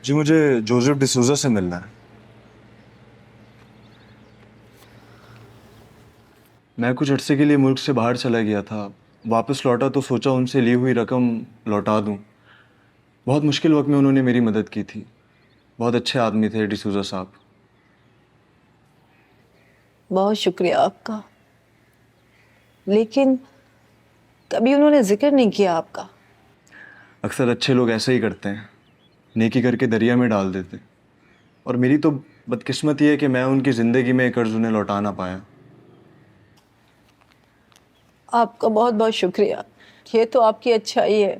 जी मुझे जोसेफ डिसूजा से मिलना है। मैं कुछ अरसे के लिए मुल्क से बाहर चला गया था। वापस लौटा तो सोचा उनसे ली हुई रकम लौटा दूं। बहुत मुश्किल वक्त में उन्होंने मेरी मदद की थी। बहुत अच्छे आदमी थे डिसूजा साहब। बहुत शुक्रिया आपका। लेकिन कभी उन्होंने जिक्र नहीं किया आपका। अक्सर अच्छे लोग ऐसे ही करते हैं, नेकी करके दरिया में डाल देते। और मेरी तो बदकिस्मती है कि मैं उनकी ज़िंदगी में कर्ज उन्हें लौटा ना पाया। आपका बहुत बहुत शुक्रिया। ये तो आपकी अच्छाई है,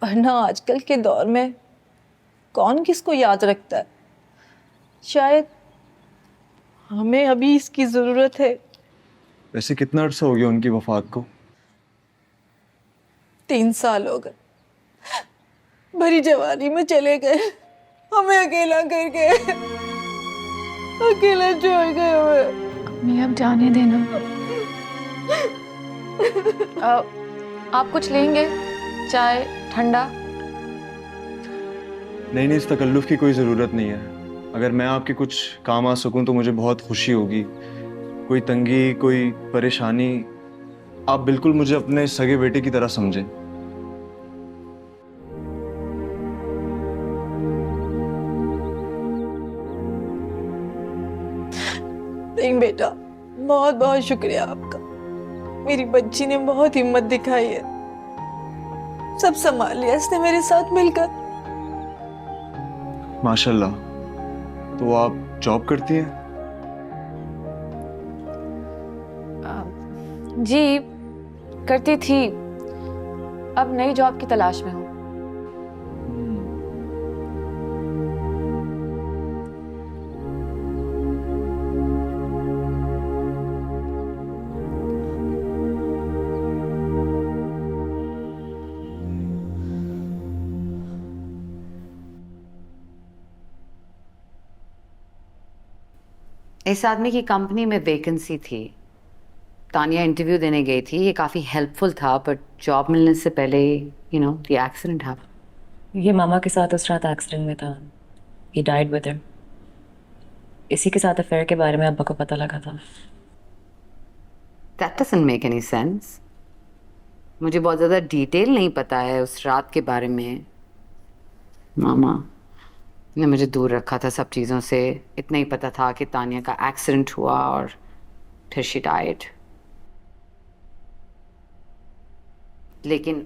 वरना आजकल के दौर में कौन किसको याद रखता है। शायद हमें अभी इसकी जरूरत है। वैसे कितना अरसा हो गया उनकी वफात को? 3 साल हो गए। भरी जवानी में चले गए, हमें अकेला करके, अकेला छोड़ गए हमें। अम्मी अब जाने देना। आप कुछ लेंगे? चाय, ठंडा? नहीं नहीं, इस तकल्लुफ़ की कोई ज़रूरत नहीं है। अगर मैं आपके कुछ काम आ सकूं तो मुझे बहुत खुशी होगी। कोई तंगी, कोई परेशानी, आप बिल्कुल मुझे अपने सगे बेटे की तरह समझें। नहीं बेटा, बहुत बहुत शुक्रिया आपका। मेरी बच्ची ने बहुत हिम्मत दिखाई है, सब संभाल लिया इसने मेरे साथ मिलकर। माशाल्लाह। तो आप जॉब करती हैं? जी, करती थी। अब नई जॉब की तलाश में हूँ। इस आदमी की कंपनी में वैकेंसी थी। तानिया इंटरव्यू देने गई थी। ये काफ़ी हेल्पफुल था, बट जॉब मिलने से पहले द एक्सीडेंट हैपेंड। ये मामा के साथ उस रात एक्सीडेंट में था। He died with him. इसी के साथ अफेयर के बारे में अब्बा को पता लगा था। That doesn't make any sense. मुझे बहुत ज़्यादा डिटेल नहीं पता है उस रात के बारे में। मामा ने मुझे दूर रखा था सब चीज़ों से। इतना ही पता था कि तानिया का एक्सीडेंट हुआ और फिर शी डाइड। लेकिन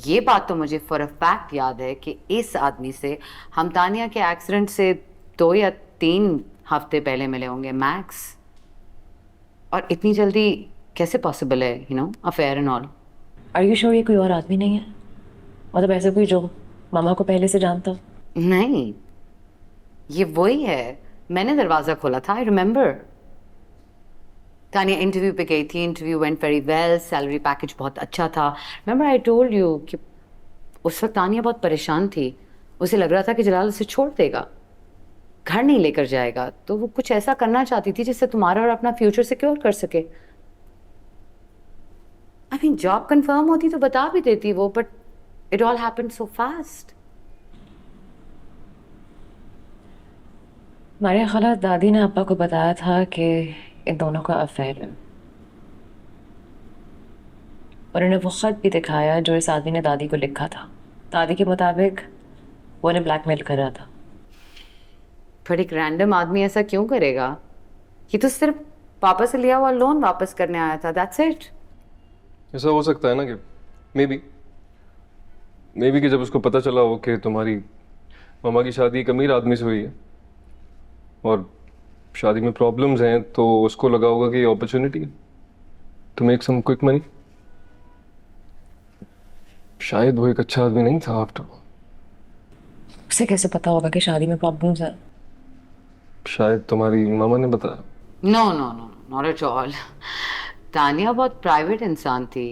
ये बात तो मुझे फॉर अ फैक्ट याद है कि इस आदमी से हम तानिया के एक्सीडेंट से 2 या 3 हफ्ते पहले मिले होंगे मैक्स। और इतनी जल्दी कैसे पॉसिबल है affair and all. Are you sure ये कोई और आदमी नहीं है? मतलब ऐसे कोई जो मामा को पहले से जानता हो? नहीं, ये वही है। मैंने दरवाज़ा खोला था, आई रिमेंबर। तानिया इंटरव्यू पे गई थी। Interview went very well. Salary package बहुत अच्छा था। रिमेंबर आई टोल्ड यू कि उस वक्त तानिया बहुत परेशान थी। उसे लग रहा था कि जलाल उसे छोड़ देगा, घर नहीं लेकर जाएगा। तो वो कुछ ऐसा करना चाहती थी जिससे तुम्हारा और अपना फ्यूचर सिक्योर कर सके। आई मीन जॉब कंफर्म होती तो बता भी देती वो, but it all happened so fast. हमारे खाला दादी ने अब्बा को बताया था कि इन दोनों का अफेयर है, और उन्हें वो खत भी दिखाया जो इस आदमी ने दादी को लिखा था। दादी के मुताबिक वो उन्हें ब्लैकमेल कर रहा था। पर एक रैंडम आदमी ऐसा क्यों करेगा? ये तो सिर्फ पापा से लिया हुआ लोन वापस करने आया था, दैट्स इट। ऐसा हो सकता है ना कि मे बी कि जब उसको पता चला हो कि तुम्हारी मामा की शादी एक अमीर आदमी से हुई है और शादी में प्रॉब्लम्स हैं, तो उसको लगा होगा कि ये अपॉर्चुनिटी है to make some quick money. शायद वो एक अच्छा आदमी नहीं था आफ्टर ऑल। उसे कैसे पता होगा कि शादी में प्रॉब्लम्स है? शायद तुम्हारी मामा ने बताया। No no no, not at all. Tania बहुत प्राइवेट इंसान थी।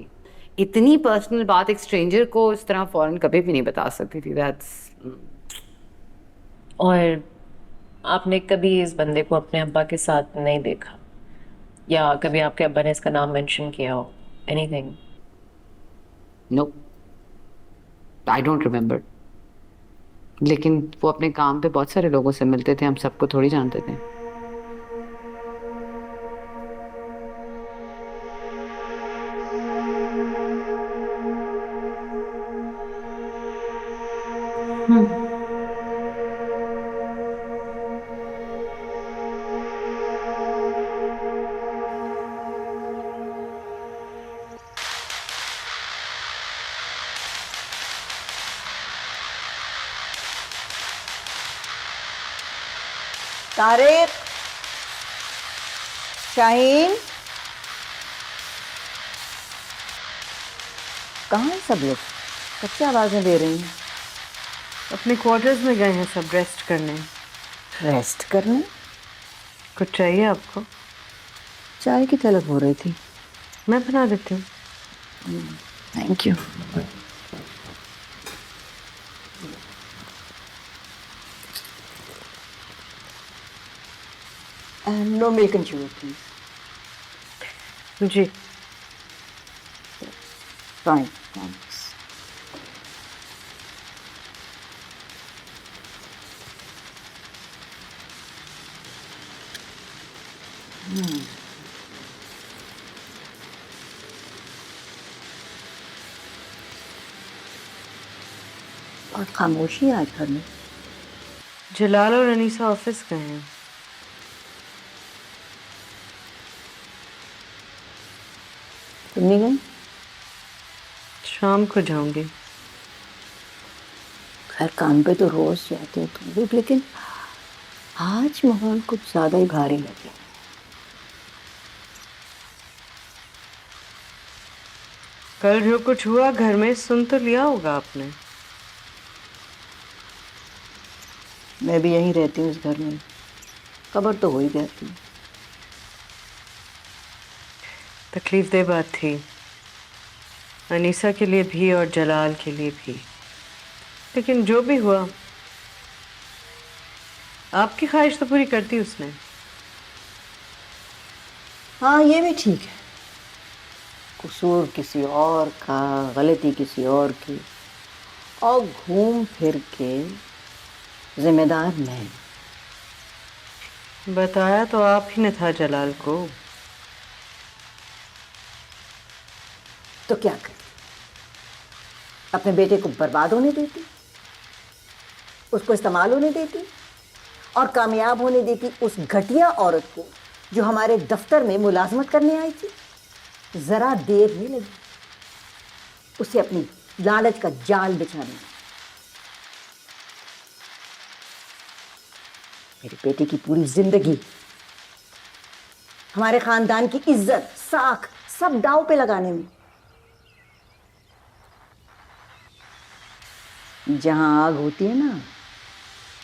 इतनी पर्सनल बात एक स्ट्रेंजर को इस तरह फौरन कभी भी नहीं बता सकती थी। दैट्स और आपने कभी इस बंदे को अपने अब्बा के साथ नहीं देखा, या कभी आपके अब्बा ने इसका नाम मेंशन किया हो? Anything? No, I don't remember. लेकिन वो अपने काम पे बहुत सारे लोगों से मिलते थे, हम सबको थोड़ी जानते थे। तारिक, शाहीन, कहाँ हैं सब लोग? कब से आवाजें दे रही हैं? अपने क्वार्टर्स में गए हैं सब रेस्ट करने। रेस्ट करने? कुछ चाहिए आपको? चाय की तलब हो रही थी। मैं बना देती हूँ। Thank you. No milk and sugar please. जी। Fine, thanks. और खामोशी है आज घर में। जलाल और अनीसा ऑफिस गए हैं। तुम नहीं गई? शाम को जाऊंगी। खैर काम पे तो रोज जाते हो तुम भी, लेकिन आज माहौल कुछ ज्यादा ही भारी लगे। कल जो कुछ हुआ घर में सुन तो लिया होगा आपने। मैं भी यहीं रहती हूँ इस घर में, खबर तो हो ही जाती है। तकलीफ दे बात थी, अनीसा के लिए भी और जलाल के लिए भी। लेकिन जो भी हुआ, आपकी ख्वाहिश तो पूरी करती उसने। हाँ ये भी ठीक है, कसूर किसी और का, गलती किसी और की, और घूम फिर के जिम्मेदार मैं। बताया तो आप ही ने था जलाल को। तो क्या कर, अपने बेटे को बर्बाद होने देती, उसको इस्तेमाल होने देती और कामयाब होने देती उस घटिया औरत को जो हमारे दफ्तर में मुलाजमत करने आई थी? जरा देर नहीं लगी उसे अपनी लालच का जाल बिछाने में। मेरे बेटे की पूरी जिंदगी, हमारे खानदान की इज्जत, साख सब दांव पे लगाने में। जहां आग होती है ना,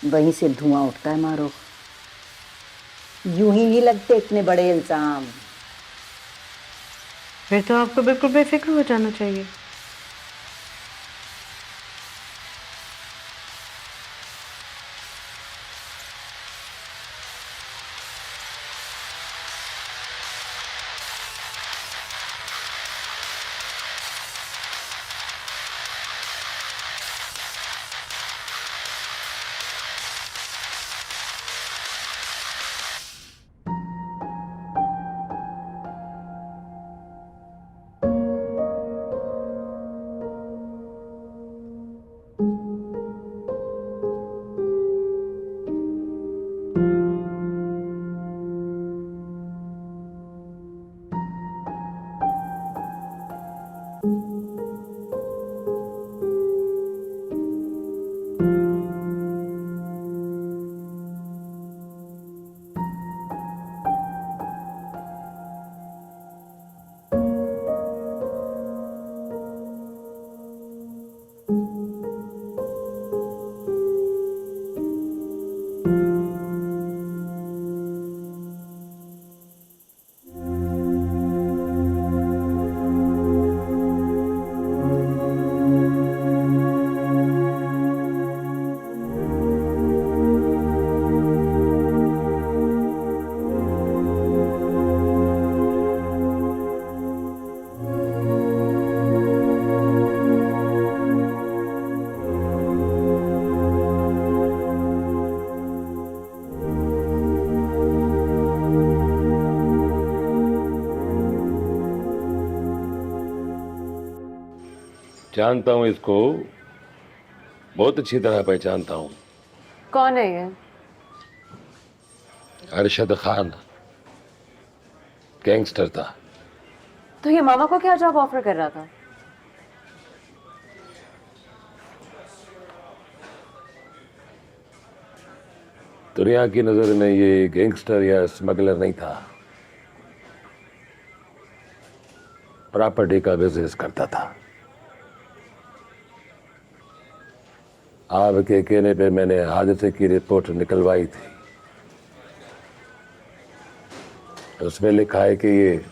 वहीं से धुआं उठता है मारो। यूं ही नहीं लगते इतने बड़े इल्जाम। फिर तो आपको बिल्कुल बेफिक्र हो जाना चाहिए। जानता हूँ इसको, बहुत अच्छी तरह पहचानता हूँ। कौन है ये? अरशद खान, गैंगस्टर था। तो ये मामा को क्या जॉब ऑफर कर रहा था? दुनिया की नजर में ये गैंगस्टर या स्मगलर नहीं था, प्रॉपर्टी का बिजनेस करता था। आपके कहने पे मैंने हादसे की रिपोर्ट निकलवाई थी। उसमें लिखा है कि ये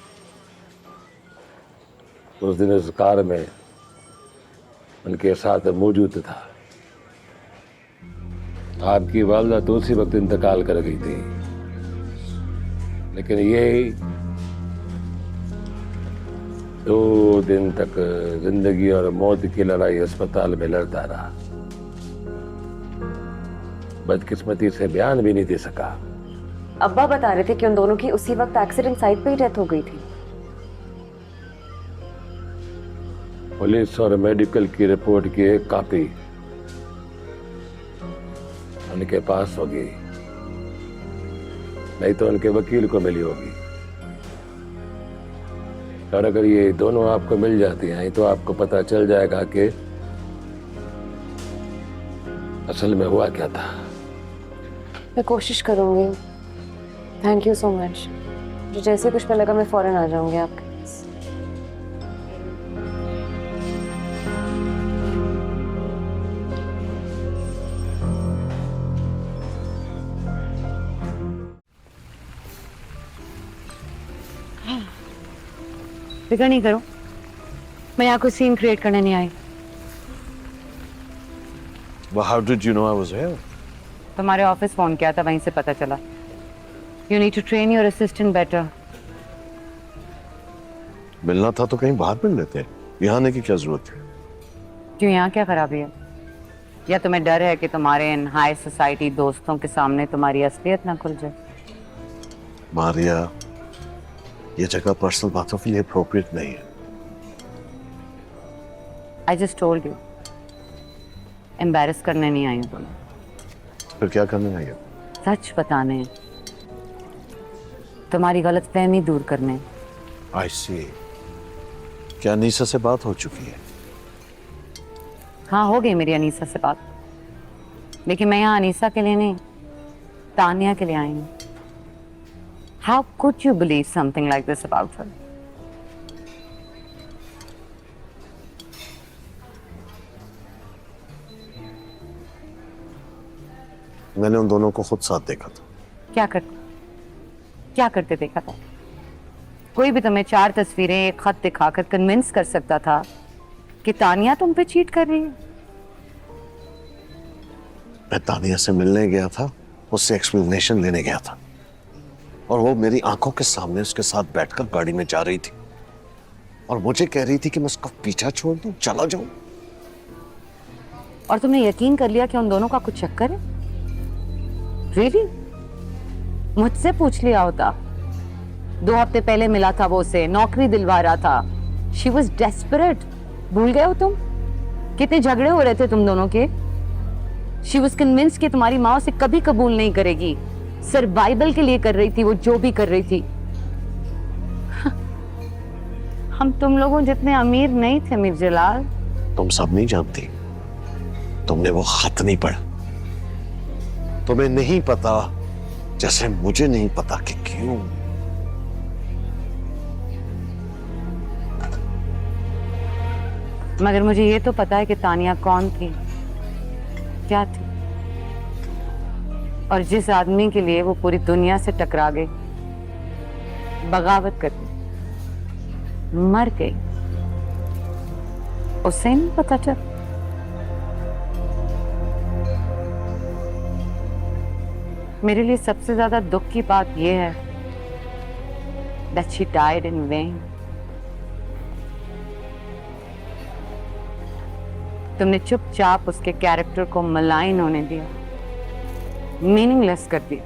उस दिन उस कार में उनके साथ मौजूद था। आपकी वालदा तो उसी वक्त इंतकाल कर गई थी, लेकिन ये 2 दिन तक जिंदगी और मौत की लड़ाई अस्पताल में लड़ता रहा। बदकिस्मती से बयान भी नहीं दे सका। अब्बा बता रहे थे कि उन दोनों की उसी वक्त एक्सीडेंट साइट पे ही डेथ हो गई थी। पुलिस और मेडिकल की रिपोर्ट की एक कॉपी उनके पास होगी, नहीं तो उनके वकील को मिली होगी। और अगर ये दोनों आपको मिल जाती हैं तो आपको पता चल जाएगा कि असल में हुआ क्या था। मैं कोशिश करूंगी। Thank you so much. जो जैसे कुछ पे लगा मैं फौरन आ जाऊंगी आपके पास। फिक्र नहीं करो, मैं यहाँ कोई सीन क्रिएट करने नहीं आई। Well, how did you know I was here? तुम्हारे ऑफिस फोन किया था, वहीं से पता चला। You need to train your assistant better. मिलना था तो कहीं बाहर मिल लेते, यहाँ आने की क्या जरूरत है? क्यों, यहाँ क्या खराबी है? या तुम्हें डर है कि तुम्हारे इन हाई सोसाइटी दोस्तों के सामने तुम्हारी असलियत ना खुल जाए? मारिया, ये जगह पर्सनल बातों के लिए अप्रोप्रिएट नहीं है। I just told you, embarrass करने नहीं आई हूँ तुम्हें। फिर क्या करने आई हो? सच बताने, तुम्हारी गलतफहमी दूर करने। I see. क्या अनीसा से बात हो चुकी है? हाँ, हो गई मेरी अनीसा से बात, लेकिन मैं यहाँ अनीसा के लिए नहीं, तानिया के लिए आई हूँ। How could you believe something like this about her? मैंने उन दोनों को खुद साथ देखा था। क्या करते देखा था? कोई भी तुम्हें 4 तस्वीरें, एक खत दिखाकर कन्विंस कर सकता था कि तानिया तुम पे चीट कर रही है। मैं तानिया से मिलने गया था, उससे एक्सप्लेनेशन लेने गया था, और वो मेरी आंखों के सामने उसके साथ बैठकर गाड़ी में जा रही थी और मुझे कह रही थी कि मैं उसका पीछा छोड़ दूं, चला जाऊं। और तुमने यकीन कर लिया कि उन दोनों का कुछ चक्कर है? Really? मुझसे पूछ लिया होता। 2 हफ्ते पहले मिला था वो उसे, नौकरी दिलवा रहा था। She was desperate. भूल गए हो तुम? कितने झगड़े हो रहे थे तुम दोनों के। She was convinced कि तुम्हारी माँ उसे कभी कबूल नहीं करेगी। सर्वाइवल के लिए कर रही थी वो जो भी कर रही थी। हम तुम लोगों जितने अमीर नहीं थे मीर जलाल। तुम सब नहीं जानती, तुमने वो खत नहीं पढ़ा। तुम्हें नहीं पता, जैसे मुझे नहीं पता कि क्यों। मगर मुझे ये तो पता है कि तानिया कौन थी, क्या थी, और जिस आदमी के लिए वो पूरी दुनिया से टकरा गई, बगावत कर दी, मर गई, उसे नहीं पता चल। मेरे लिए सबसे ज्यादा दुख की बात यह है that she died in vain. तुमने चुपचाप उसके कैरेक्टर को मलाइन होने दिया, मीनिंगलेस कर दिया,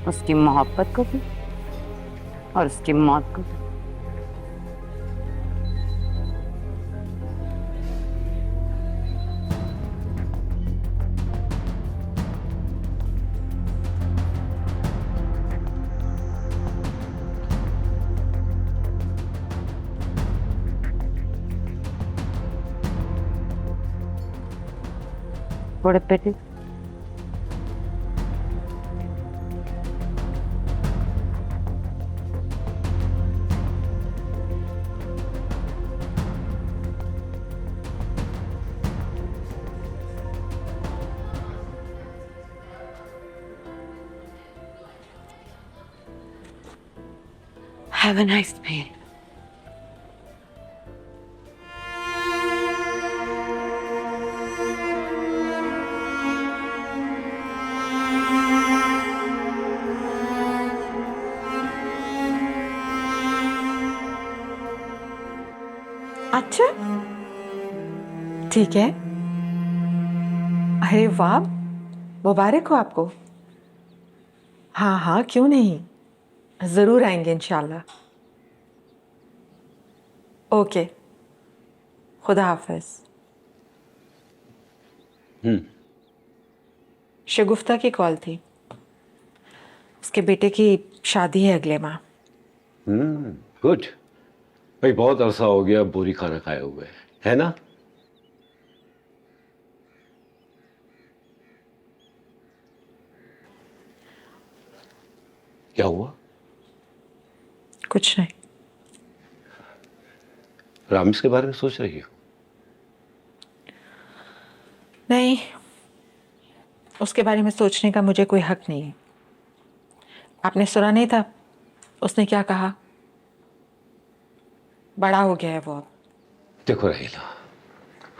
उसकी मोहब्बत को भी और उसकी मौत को भी। What a pity. Have a nice meal. अच्छा ठीक है। अरे वाह, मुबारक हो आपको। हाँ हाँ, क्यों नहीं, ज़रूर आएंगे इंशाल्लाह। ओके, खुदा हाफिज। शगुफ्ता की कॉल थी, उसके बेटे की शादी है अगले माह। गुड। भाई बहुत अरसा हो गया बोरी खाना खाए हुए, है ना? क्या हुआ? कुछ नहीं। रामिस के बारे में सोच रही हो? नहीं, उसके बारे में सोचने का मुझे कोई हक नहीं है। आपने सुना नहीं था उसने क्या कहा? बड़ा हो गया है वो अब। देखो रहीला,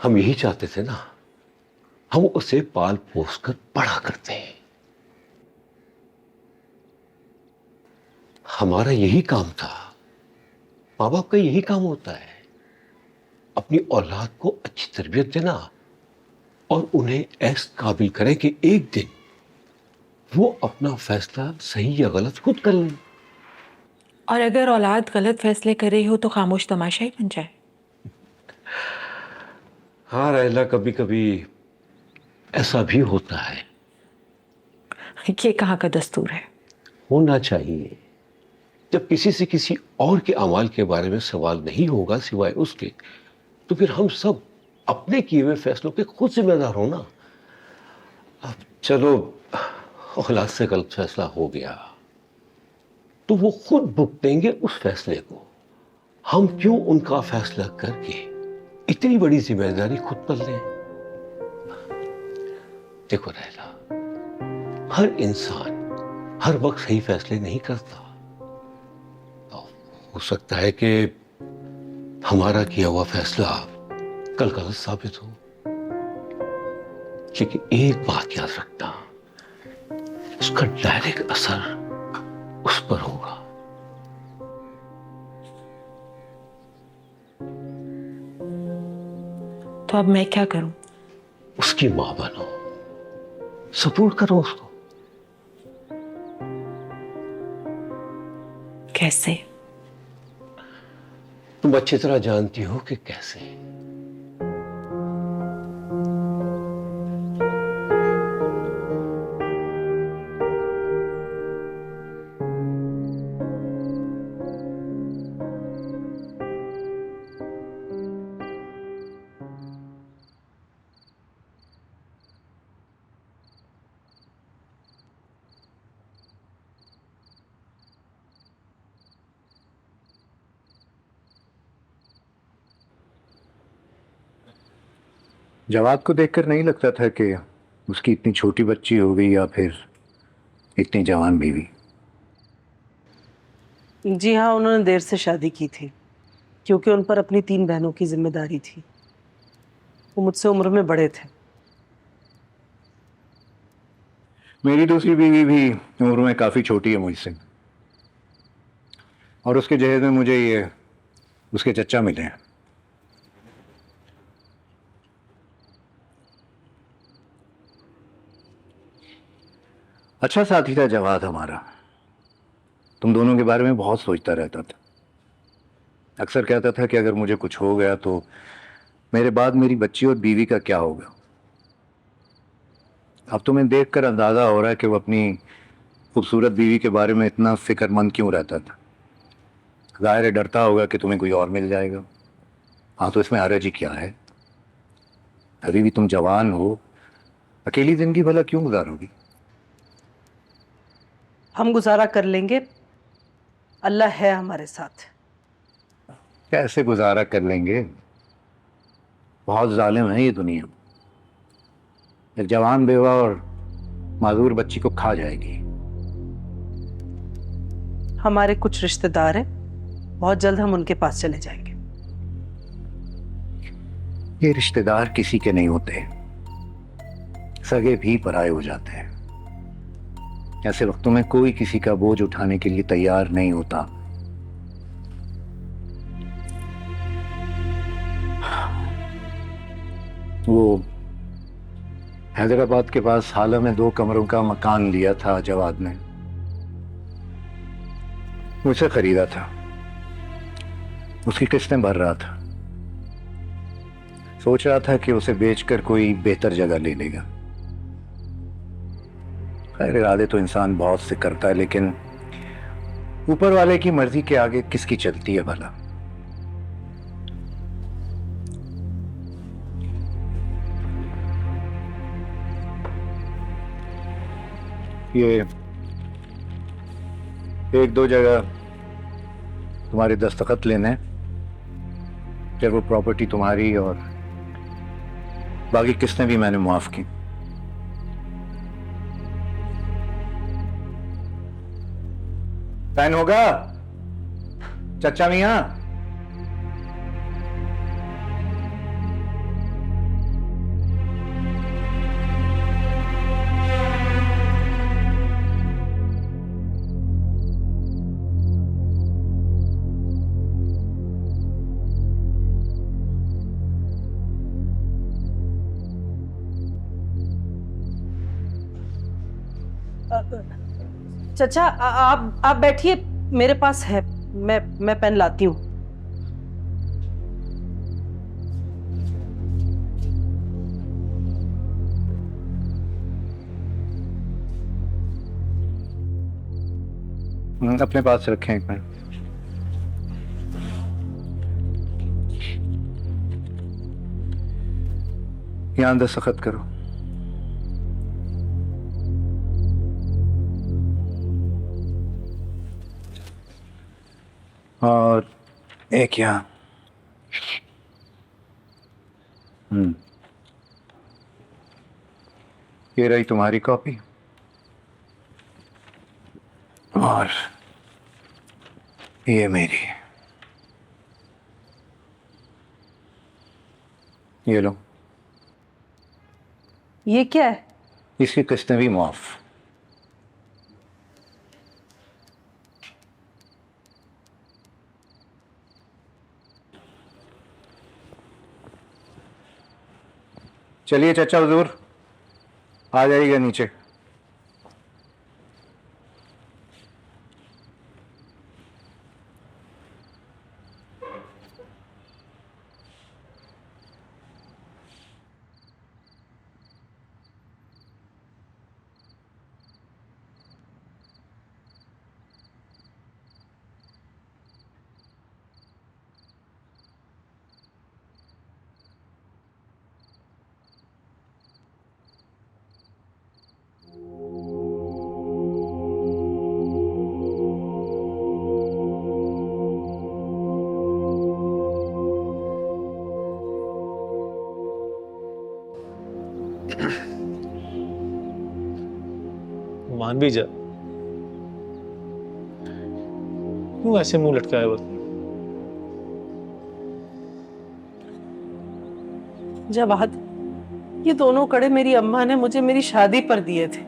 हम यही चाहते थे ना, हम उसे पाल पोस कर बड़ा करते हैं। हमारा यही काम था, माँ बाप का यही काम होता है, अपनी औलाद को अच्छी तरबियत देना और उन्हें ऐस काबिल करें कि एक दिन वो अपना फैसला सही या गलत खुद कर लें। और अगर औलाद गलत फैसले कर रही हो तो खामोश तमाशा ही बन जाए। हाँ रहीला, कभी कभी ऐसा भी होता है। ये कहाँ का दस्तूर है? होना चाहिए। जब किसी से किसी और के अमाल के बारे में सवाल नहीं होगा सिवाय उसके, तो फिर हम सब अपने किए हुए फैसलों के खुद जिम्मेदार हो ना। अब चलो, औलाद से गलत फैसला हो गया तो वो खुद भुगतेंगे उस फैसले को। हम क्यों उनका फैसला करके इतनी बड़ी जिम्मेदारी खुद पर लें? देखो रैला, हर इंसान हर वक्त सही फैसले नहीं करता। हो सकता है कि हमारा किया हुआ फैसला कल गलत साबित हो, लेकिन एक बात याद रखना, उसका डायरेक्ट असर उस पर होगा। तो अब मैं क्या करूं? उसकी मां बनो, सपोर्ट करो उसको। कैसे? तुम अच्छी तरह जानती हो कि कैसे। जवाद को देखकर नहीं लगता था कि उसकी इतनी छोटी बच्ची हो गई या फिर इतनी जवान बीवी। जी हाँ, उन्होंने देर से शादी की थी क्योंकि उन पर अपनी 3 बहनों की जिम्मेदारी थी। वो मुझसे उम्र में बड़े थे। मेरी दूसरी बीवी भी उम्र में काफ़ी छोटी है मुझसे, और उसके जहेज में मुझे ये उसके चचा मिले हैं। अच्छा साथी था जवाद हमारा, तुम दोनों के बारे में बहुत सोचता रहता था। अक्सर कहता था कि अगर मुझे कुछ हो गया तो मेरे बाद मेरी बच्ची और बीवी का क्या होगा। अब तुम्हें देखकर अंदाज़ा हो रहा है कि वो अपनी खूबसूरत बीवी के बारे में इतना फिक्रमंद क्यों रहता था। ज़ाहिर है डरता होगा कि तुम्हें कोई और मिल जाएगा। हाँ, तो इसमें हरज ही क्या है? अभी भी तुम जवान हो अकेली जिंदगी भला क्यों गुजारोगी? हम गुजारा कर लेंगे, अल्लाह है हमारे साथ। कैसे गुजारा कर लेंगे? बहुत जालिम है ये दुनिया। एक जवान बेवा और माजूर बच्ची को खा जाएगी। हमारे कुछ रिश्तेदार हैं, बहुत जल्द हम उनके पास चले जाएंगे। ये रिश्तेदार किसी के नहीं होते, सगे भी पराये हो जाते हैं। ऐसे वक्तों में कोई किसी का बोझ उठाने के लिए तैयार नहीं होता। वो हैदराबाद के पास हाल में 2 कमरों का मकान लिया था जवाद ने, मुझसे खरीदा था। उसकी किस्तें भर रहा था। सोच रहा था कि उसे बेचकर कोई बेहतर जगह ले लेगा। खैर, इरादे तो इंसान बहुत से करता है, लेकिन ऊपर वाले की मर्जी के आगे किसकी चलती है भला। ये 1-2 जगह तुम्हारे दस्तखत लेने, फिर वो प्रॉपर्टी तुम्हारी और बाकी किस्तें भी मैंने मुआफ की। साइन होगा चचा मियां? चचा आप बैठिए, मेरे पास है, मैं पेन लाती हूँ। अपने पास रखें एक मिनट। यहां दस्तखत करो। और एक यहाँ। ये रही तुम्हारी कॉपी और ये मेरी। ये लो। ये क्या है? इसकी किस्तें भी मुआफ। चलिए चचा हुजूर, आ जाइएगा नीचे। मान भी जा, क्यों ऐसे मुंह लटकाया हुआ? जवाद, ये दोनों कड़े मेरी अम्मा ने मुझे मेरी शादी पर दिए थे।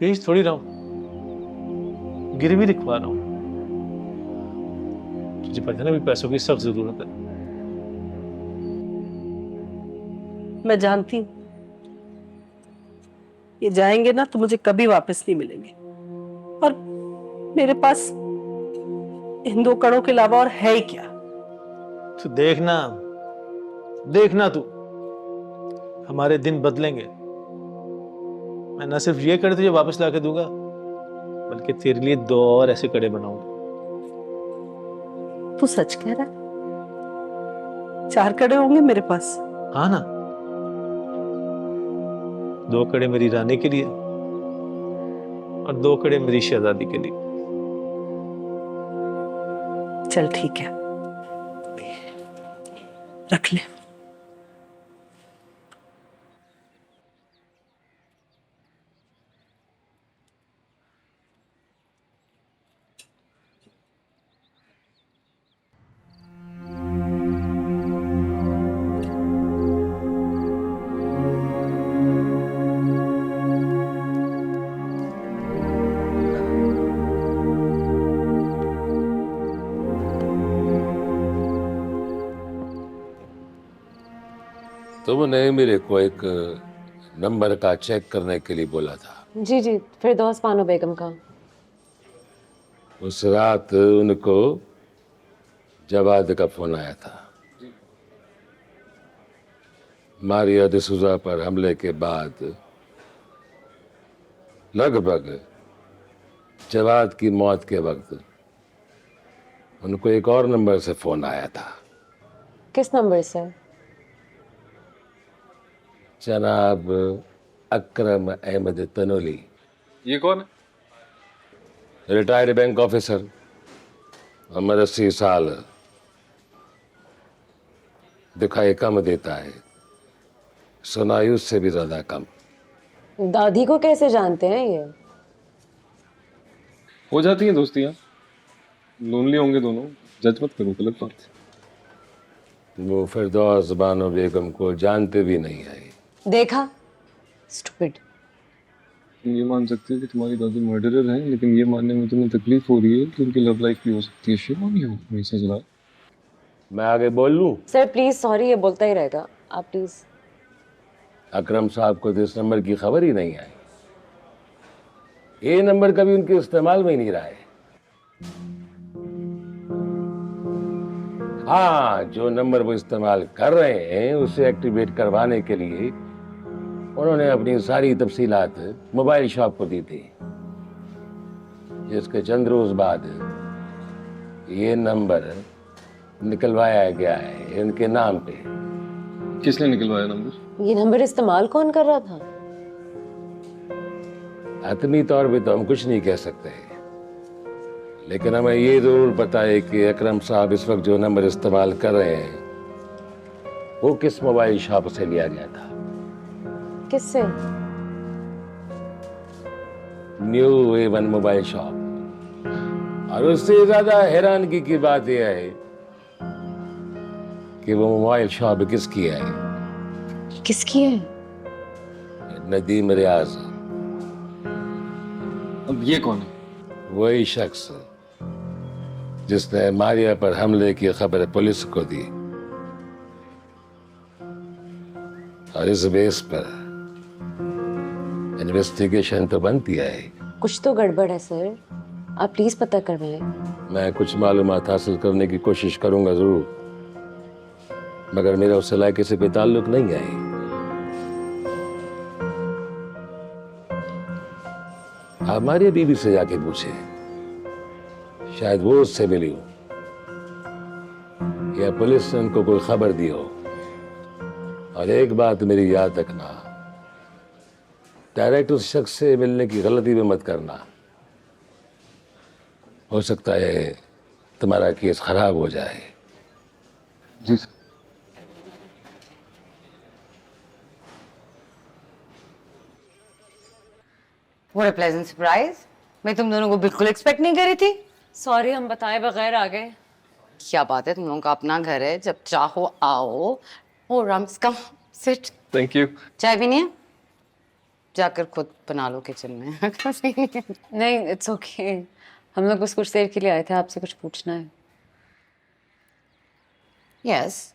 बेच थोड़ी रहा हूं, गिरवी लिखवा रहा हूं। तुझे पता है ना, भी पैसों की सख्त जरूरत है। मैं जानती हूँ, ये जाएंगे ना तो मुझे कभी वापस नहीं मिलेंगे, और मेरे पास इन 2 कड़ों के अलावा और है ही क्या। तो देखना देखना, तू हमारे दिन बदलेंगे। मैं ना सिर्फ ये कड़े तुझे वापस ला के दूंगा, बल्कि तेरे लिए 2 और ऐसे कड़े बनाऊंगा। तू सच कह रहा है? 4 कड़े होंगे मेरे पास। हाँ ना, 2 कड़े मेरी रानी के लिए और 2 कड़े मेरी शहजादी के लिए। चल ठीक है, रख ले। तुमने मेरे को एक नंबर का चेक करने के लिए बोला था। जी जी, फिरदौस बानो बेगम का। उस रात उनको जवाद का फोन आया था। मारिया डिसूजा पर हमले के बाद लगभग जवाद की मौत के वक्त उनको एक और नंबर से फोन आया था। किस नंबर से? जनाब अकरम अहमद तनोली। ये कौन है? रिटायर्ड बैंक ऑफिसर, उम्र 80 साल, दिखाई कम देता है, सुनाई उससे भी ज्यादा कम। दादी को कैसे जानते हैं ये? हो जाती हैं दोस्तियां, लोनली होंगे दोनों, जज मत करो, गलत बात है। वो फिरदौस बानो बेगम को जानते भी नहीं है। देखा, स्टूपिड। तुम ये मान सकते हो कि तुम्हारी दादी मर्डरर हैं, लेकिन ये मानने में तुम्हें तकलीफ हो रही है कि उनकी लव लाइफ भी हो सकती है। Shame on you Mrs Sajla. मैं आगे बोल लूं? सर प्लीज, सॉरी, ये बोलता ही रहेगा, आप प्लीज। अकरम साहब को तो इस नंबर की खबर ही नहीं आई। ये नंबर कभी उनके इस्तेमाल में ही नहीं रहा है। हाँ, जो नंबर वो इस्तेमाल कर रहे हैं उसे एक्टिवेट करवाने के लिए उन्होंने अपनी सारी तफसीलात मोबाइल शॉप को दी थी, जिसके चंद रोज बाद ये नंबर निकलवाया गया है इनके नाम पे। किसने निकलवाया नंबर? ये नंबर इस्तेमाल कौन कर रहा था? हतमी तौर पे तो हम कुछ नहीं कह सकते, लेकिन हमें ये जरूर पता है कि अकरम साहब इस वक्त जो नंबर इस्तेमाल कर रहे हैं वो किस मोबाइल शॉप से लिया गया था। किससे? New A1 mobile shop. और उससे ज्यादा हैरानगी की बात यह है कि वो मोबाइल शॉप किसकी है? किसकी है? नदीम रियाज। अब ये कौन है? वही शख्स जिसने मारिया पर हमले की खबर पुलिस को दी, और इस बेस पर इन्वेस्टिगेशन तो बनती है। कुछ तो गड़बड़ है सर, आप प्लीज पता करवाएं। मैं कुछ मालूमात हासिल करने की कोशिश करूंगा जरूर, मगर मेरा उस इलाके से कोई ताल्लुक नहीं है। हमारी बीवी से जाके पूछे, शायद वो उससे मिली हो या पुलिस ने उनको कोई खबर दी हो। और एक बात मेरी याद रखना, डायरेक्ट उस शख्स से मिलने की गलती में मत करना। हो सकता है तुम्हारा केस खराब हो जाए। जी sir. What a pleasant surprise. मैं तुम दोनों को बिल्कुल एक्सपेक्ट नहीं करी थी। सॉरी, हम बताए बगैर आ गए। क्या बात है, तुम लोगों का अपना घर है, जब चाहो आओ। ओ Rams, come sit. Thank you. चाय पीनी है? जाकर खुद बना लो किचन में। नहीं, इट्स ओके। हम लोग बस कुछ देर के लिए आए थे, आपसे कुछ पूछना है। यस।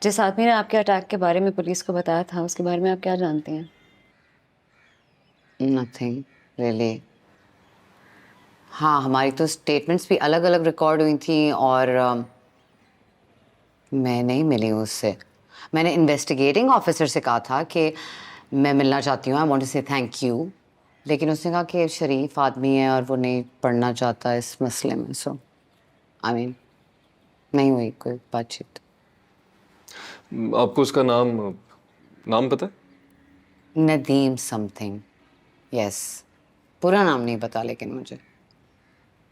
जिस आदमी ने आपके अटैक के बारे में पुलिस को बताया था, उसके बारे में आप क्या जानते हैं? Nothing really. हाँ, हमारी तो स्टेटमेंट्स भी अलग अलग रिकॉर्ड हुई थी और मैं नहीं मिली उससे। मैंने इन्वेस्टिगेटिंग ऑफिसर से कहा था कि मैं मिलना चाहती हूँ, आई वांट टू से थैंक यू, लेकिन उसने कहा कि शरीफ आदमी है और वो नहीं पढ़ना चाहता इस मसले में। सो आई मीन नहीं हुई कोई बातचीत। आपको उसका नाम पता है? Nadeem something, yes. पूरा नाम नहीं पता लेकिन मुझे।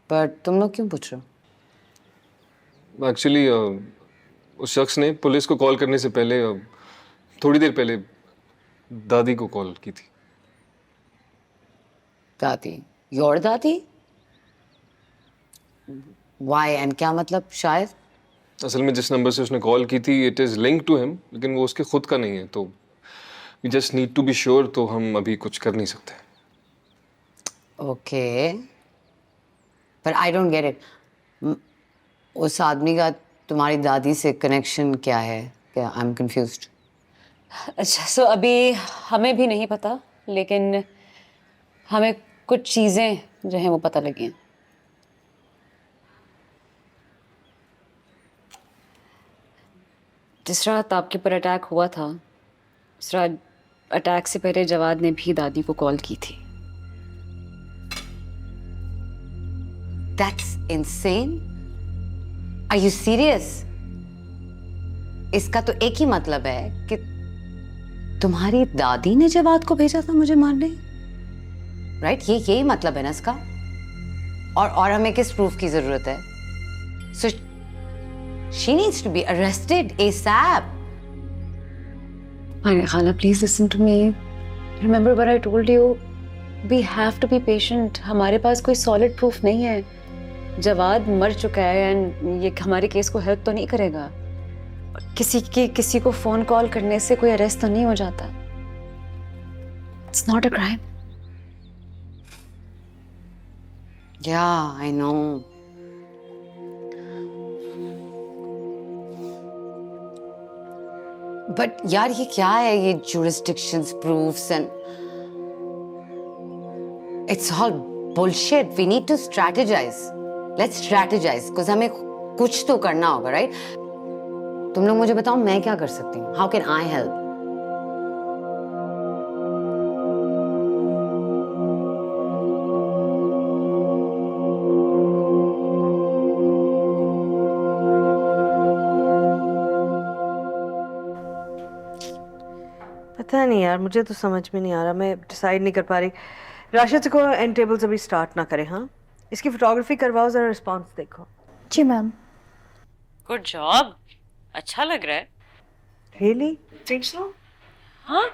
पर तुम लोग क्यों पूछ रहे हो? एक्चुअली उस शख्स ने पुलिस को कॉल करने से पहले थोड़ी देर पहले दादी को कॉल की थी। दादी? योर दादी? वाई एंड क्या मतलब? शायद असल में जिस नंबर से उसने कॉल की थी it is link to him, लेकिन वो उसके खुद का नहीं है, तो we just need to be sure, तो हम अभी कुछ कर नहीं सकते। ओके, पर आई डोंट गेट इट। उस आदमी का तुम्हारी दादी से कनेक्शन क्या है? क्या आई एम कंफ्यूज्ड। अच्छा, सो अभी हमें भी नहीं पता, लेकिन हमें कुछ चीज़ें जो हैं वो पता लगी हैं। जिस रात आपके पर अटैक हुआ था, उस रात अटैक से पहले जवाद ने भी दादी को कॉल की थी। That's insane. Are you serious? इसका तो एक ही मतलब है कि तुम्हारी दादी ने जवाद को भेजा था मुझे मारने, राइट? यही मतलब है ना इसका। और हमें किस प्रूफ की जरूरत है? So she needs to be arrested ASAP. Khala, please listen to me. Remember what I told you. We have to be patient. हमारे पास कोई solid proof नहीं है। जवाद मर चुका है एंड ये हमारे केस को हेल्प तो नहीं करेगा। किसी को फोन कॉल करने से कोई अरेस्ट तो नहीं हो जाता। It's not a crime. Yeah, I know. But यार ये क्या है ये jurisdictions, proofs and it's all bullshit. We need to strategize. Let's strategize because हमें कुछ तो करना होगा, right? तुम लोग मुझे बताओ मैं क्या कर सकती हूँ? How can I help? पता नहीं यार, मुझे तो समझ में नहीं आ रहा, मैं डिसाइड नहीं कर पा रही। राशिद को एंड टेबल्स अभी स्टार्ट ना करें। हाँ, इसकी फोटोग्राफी करवाओ, जरा रिस्पॉन्स देखो। जी मैम। गुड जॉब, अच्छा लग रहा है। Really think so? हाँ,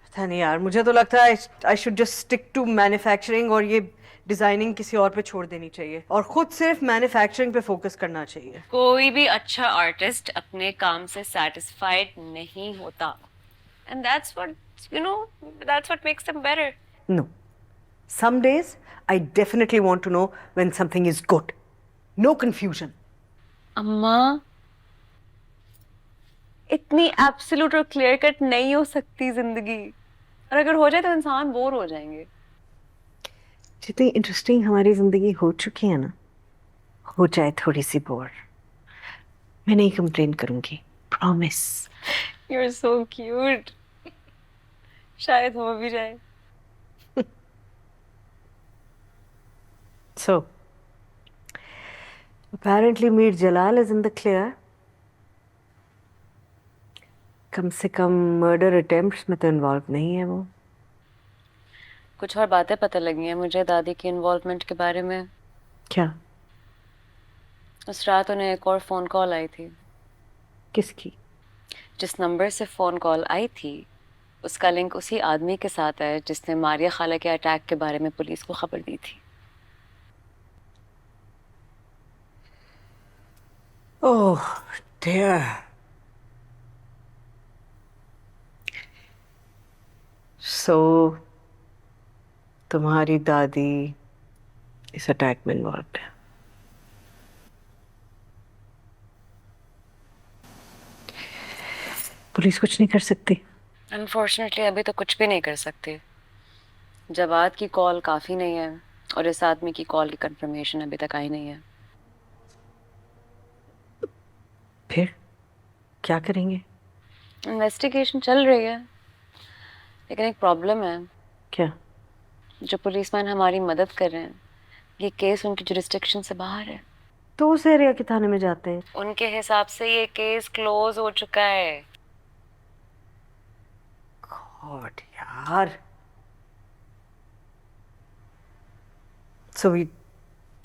पता नहीं यार, मुझे तो लगता है I should just stick to manufacturing और ये डिजाइनिंग किसी और पे छोड़ देनी चाहिए और खुद सिर्फ मैन्युफैक्चरिंग पे फोकस करना चाहिए। कोई भी अच्छा आर्टिस्ट अपने काम से सैटिस्फाइड नहीं होता and that's what makes them better. No, some days I definitely want to know when something is good. No confusion. अम्मा, इतनी एब्सोल्यूट और क्लियर कट नहीं हो सकती जिंदगी, और अगर हो जाए तो इंसान बोर हो जाएंगे। जितनी इंटरेस्टिंग हमारी जिंदगी हो चुकी है ना, हो जाए थोड़ी सी बोर, मैं नहीं कंप्लेन करूंगी, प्रॉमिस। You're so cute. शायद हो भी जाए। So, apparently Mir Jalal is in the clear. कम से कम मर्डर अटेम्प्ट्स में तो इन्वॉल्व नहीं है वो। कुछ और बातें पता लगी हैं मुझे दादी की इन्वॉल्वमेंट के बारे में। क्या? उस रात उन्हें एक और फोन कॉल आई थी। किसकी? जिस नंबर से फोन कॉल आई थी उसका लिंक उसी आदमी के साथ है जिसने मारिया खाला के अटैक के बारे में पुलिस को खबर दी थी। ओह डियर। सो तुम्हारी दादी इस अटैक में इन्वॉल्व है। पुलिस कुछ नहीं कर सकती? अनफॉर्चुनेटली अभी तो कुछ भी नहीं कर सकती। जवाद की कॉल काफ़ी नहीं है और इस आदमी की कॉल की कंफर्मेशन अभी तक आई नहीं है। फिर क्या करेंगे? इन्वेस्टिगेशन चल रही है, लेकिन एक प्रॉब्लम है। क्या? जो पुलिसमैन हमारी मदद कर रहे हैं, ये केस उनकी जुरिस्डिक्शन से बाहर है। तो उस एरिया के थाने में जाते हैं। उनके हिसाब से ये केस क्लोज हो चुका है। गॉड यार। So we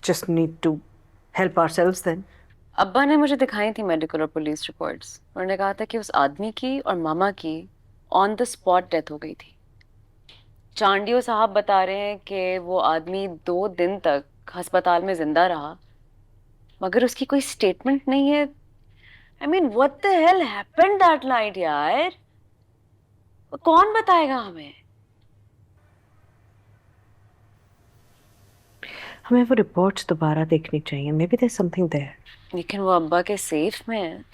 just need to help ourselves then. अब्बा ने मुझे दिखाई थी मेडिकल और पुलिस रिपोर्ट्स। उन्होंने कहा था कि उस आदमी की और मामा की ऑन द स्पॉट डेथ हो गई थी। चांडियो साहब बता रहे हैं कि वो आदमी 2 दिन तक अस्पताल में जिंदा रहा, मगर उसकी कोई स्टेटमेंट नहीं है। I mean what the hell happened that night यार? कौन बताएगा हमें? हमें वो रिपोर्ट्स दोबारा देखनी चाहिए। Maybe there is something there. लेकिन वो अब्बा के सेफ में है।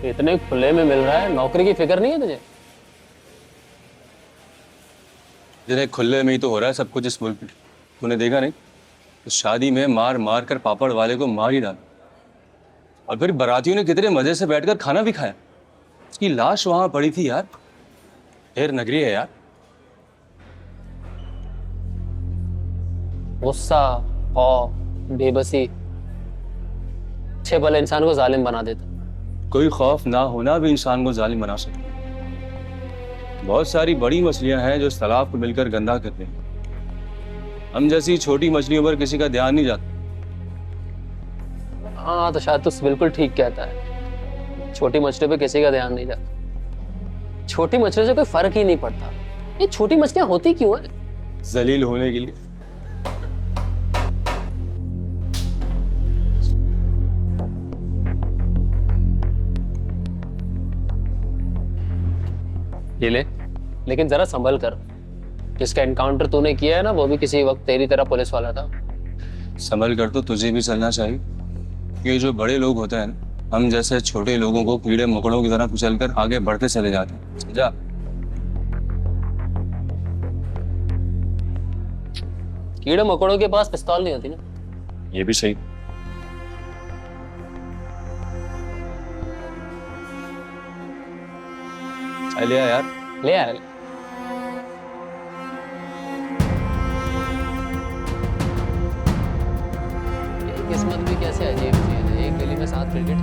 इतने खुले में मिल रहा है, नौकरी की फिक्र नहीं है तुझे? जिन्हें खुले में ही तो हो रहा है सब कुछ इस मुल्क में। तूने देखा नहीं, तो शादी में मार मार कर पापड़ वाले को मार ही डाला, और फिर बारातियों ने कितने मजे से बैठकर खाना भी खाया। उसकी लाश वहां पड़ी थी यार। ढेर नगरी है यार। गुस्सा, खौफ, बेबसी अच्छे भले इंसान को जालिम बना देता। कोई खौफ ना होना भी इंसान को जालिम बना सकता। बहुत सारी बड़ी मछलियां हैं जो इस तालाब को मिलकर गंदा करते हैं। हम जैसी छोटी मछलियों पर किसी का ध्यान नहीं जाता। हाँ तो शायद तू बिल्कुल ठीक कहता है, छोटी मछलियों पे किसी का ध्यान नहीं जाता। छोटी मछलियों से कोई फर्क ही नहीं पड़ता। ये छोटी मछलियां होती क्यों है? जलील होने के लिए। ये ले, लेकिन जरा संभल कर। जिसका एनकाउंटर तूने किया है ना, वो भी किसी वक्त तेरी तरह पुलिस वाला था। संभल कर तो तुझे भी चलना चाहिए। ये जो बड़े लोग होते हैं ना, हम जैसे छोटे लोगों को कीड़े मकोड़ों की तरह कुचलकर आगे बढ़ते चले जाते हैं। समझा? कीड़े मकोड़ों के पास पिस्तौल नहीं होती ना। ये भी सही। ले आ यार, ले आ। किस्मत भी कैसे अजीब चीज है। एक गली में 7 क्रिकेट